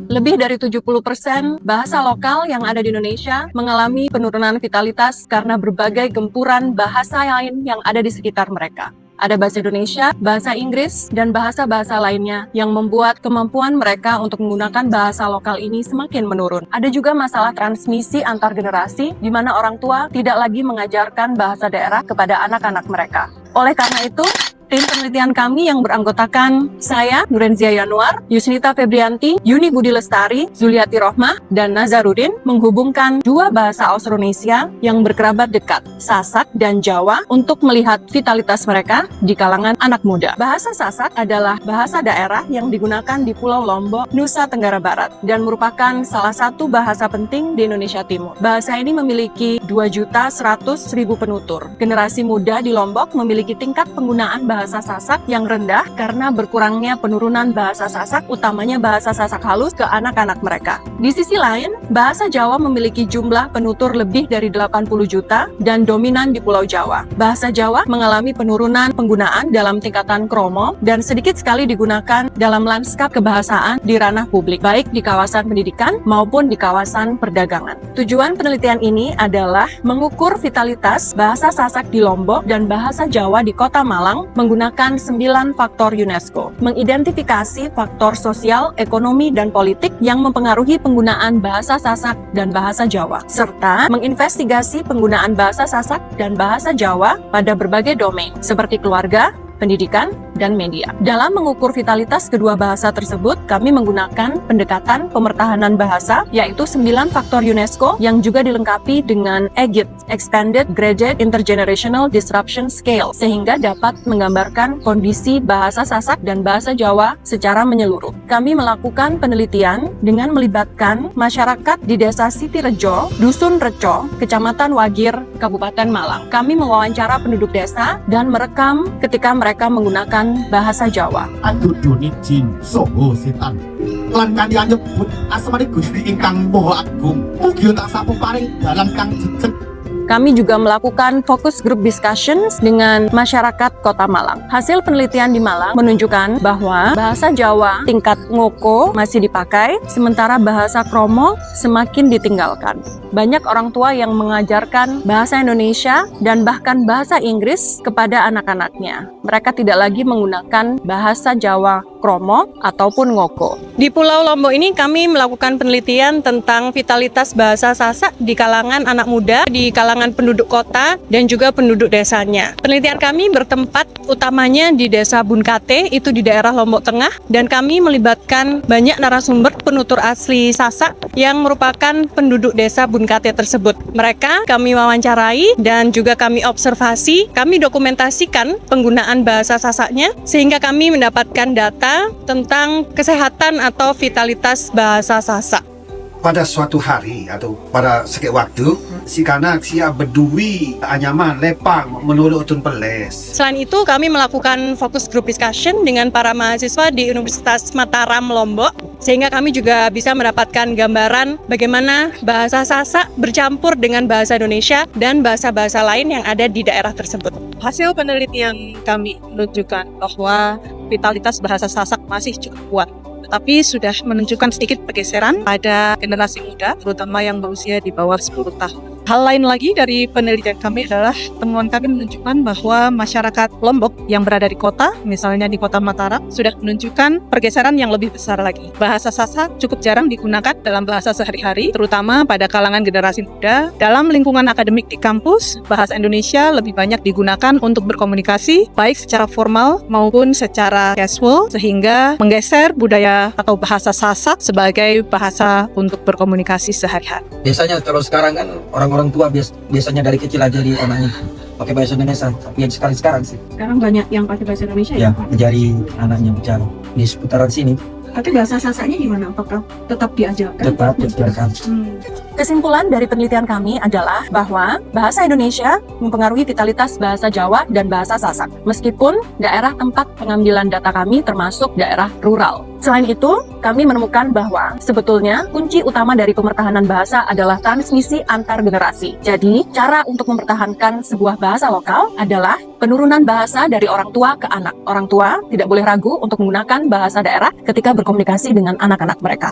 Lebih dari 70% bahasa lokal yang ada di Indonesia mengalami penurunan vitalitas karena berbagai gempuran bahasa lain yang ada di sekitar mereka. Ada bahasa Indonesia, bahasa Inggris, dan bahasa-bahasa lainnya yang membuat kemampuan mereka untuk menggunakan bahasa lokal ini semakin menurun. Ada juga masalah transmisi antar generasi, di mana orang tua tidak lagi mengajarkan bahasa daerah kepada anak-anak mereka. Oleh karena itu, tim penelitian kami yang beranggotakan saya, Nurenzia Yanuar, Yusnita Febrianti, Yuni Budi Lestari, Zuliati Rohmah, dan Nazarudin menghubungkan dua bahasa Austronesia yang berkerabat dekat, Sasak dan Jawa, untuk melihat vitalitas mereka di kalangan anak muda. Bahasa Sasak adalah bahasa daerah yang digunakan di Pulau Lombok, Nusa Tenggara Barat, dan merupakan salah satu bahasa penting di Indonesia Timur. Bahasa ini memiliki 2.100.000 penutur. Generasi muda di Lombok memiliki tingkat penggunaan bahasa Sasak yang rendah karena berkurangnya penurunan bahasa Sasak, utamanya bahasa Sasak halus, ke anak-anak mereka. Di sisi lain, bahasa Jawa memiliki jumlah penutur lebih dari 80 juta dan dominan di Pulau Jawa. Bahasa Jawa mengalami penurunan penggunaan dalam tingkatan kromo dan sedikit sekali digunakan dalam lanskap kebahasaan di ranah publik, baik di kawasan pendidikan maupun di kawasan perdagangan. Tujuan penelitian ini adalah mengukur vitalitas bahasa Sasak di Lombok dan bahasa Jawa di Kota Malang menggunakan 9 faktor UNESCO, mengidentifikasi faktor sosial, ekonomi, dan politik yang mempengaruhi penggunaan bahasa Sasak dan bahasa Jawa, serta menginvestigasi penggunaan bahasa Sasak dan bahasa Jawa pada berbagai domain, seperti keluarga, pendidikan, dan media. Dalam mengukur vitalitas kedua bahasa tersebut, kami menggunakan pendekatan pemertahanan bahasa, yaitu 9 faktor UNESCO yang juga dilengkapi dengan EGID, Expanded Graded Intergenerational Disruption Scale, sehingga dapat menggambarkan kondisi bahasa Sasak dan bahasa Jawa secara menyeluruh. Kami melakukan penelitian dengan melibatkan masyarakat di Desa Siti Rejo, Dusun Reco, Kecamatan Wagir, Kabupaten Malang. Kami mewawancara penduduk desa dan merekam ketika mereka menggunakan bahasa Jawa. Adudune jin saha setan lan kanthi nyebut asmane Gusti ingkang Maha Agung mugi tansah paring dalan kang jejeg. Kami juga melakukan focus group discussions dengan masyarakat Kota Malang. Hasil penelitian di Malang menunjukkan bahwa bahasa Jawa tingkat ngoko masih dipakai, sementara bahasa kromo semakin ditinggalkan. Banyak orang tua yang mengajarkan bahasa Indonesia dan bahkan bahasa Inggris kepada anak-anaknya. Mereka tidak lagi menggunakan bahasa Jawa kromo ataupun ngoko. Di Pulau Lombok ini kami melakukan penelitian tentang vitalitas bahasa Sasak di kalangan anak muda, di kalangan penduduk kota, dan juga penduduk desanya. Penelitian kami bertempat utamanya di Desa Bunkate, itu di daerah Lombok Tengah, dan kami melibatkan banyak narasumber penutur asli Sasak yang merupakan penduduk Desa Bunkate tersebut. Mereka kami wawancarai dan juga kami observasi, kami dokumentasikan penggunaan bahasa Sasaknya, sehingga kami mendapatkan data tentang kesehatan atau vitalitas bahasa Sasak. Pada suatu hari atau pada sekek waktu, si kanak siap berdui anyaman lepang menurut utun peles. Selain itu, kami melakukan focus group discussion dengan para mahasiswa di Universitas Mataram Lombok, sehingga kami juga bisa mendapatkan gambaran bagaimana bahasa Sasak bercampur dengan bahasa Indonesia dan bahasa-bahasa lain yang ada di daerah tersebut. Hasil penelitian kami menunjukkan bahwa vitalitas bahasa Sasak masih cukup kuat, tetapi sudah menunjukkan sedikit pergeseran pada generasi muda, terutama yang berusia di bawah 10 tahun. Hal lain lagi dari penelitian kami adalah temuan kami menunjukkan bahwa masyarakat Lombok yang berada di kota, misalnya di Kota Mataram, sudah menunjukkan pergeseran yang lebih besar lagi. Bahasa Sasak cukup jarang digunakan dalam bahasa sehari-hari, terutama pada kalangan generasi muda. Dalam lingkungan akademik di kampus, bahasa Indonesia lebih banyak digunakan untuk berkomunikasi, baik secara formal maupun secara casual, sehingga menggeser budaya atau bahasa Sasak sebagai bahasa untuk berkomunikasi sehari-hari. Biasanya kalau sekarang kan orang tua biasanya dari kecil aja di anaknya pakai bahasa Indonesia, tapi yang sekarang sih. Sekarang banyak yang pakai bahasa Indonesia ya? Ajari anaknya bicara di seputaran sini. Tapi bahasa Sasaknya gimana? Apakah tetap diajarkan? Tetap diajarkan. Kesimpulan dari penelitian kami adalah bahwa bahasa Indonesia mempengaruhi vitalitas bahasa Jawa dan bahasa Sasak, meskipun daerah tempat pengambilan data kami termasuk daerah rural. Selain itu, kami menemukan bahwa sebetulnya kunci utama dari pemertahanan bahasa adalah transmisi antar generasi. Jadi, cara untuk mempertahankan sebuah bahasa lokal adalah penurunan bahasa dari orang tua ke anak. Orang tua tidak boleh ragu untuk menggunakan bahasa daerah ketika berkomunikasi dengan anak-anak mereka.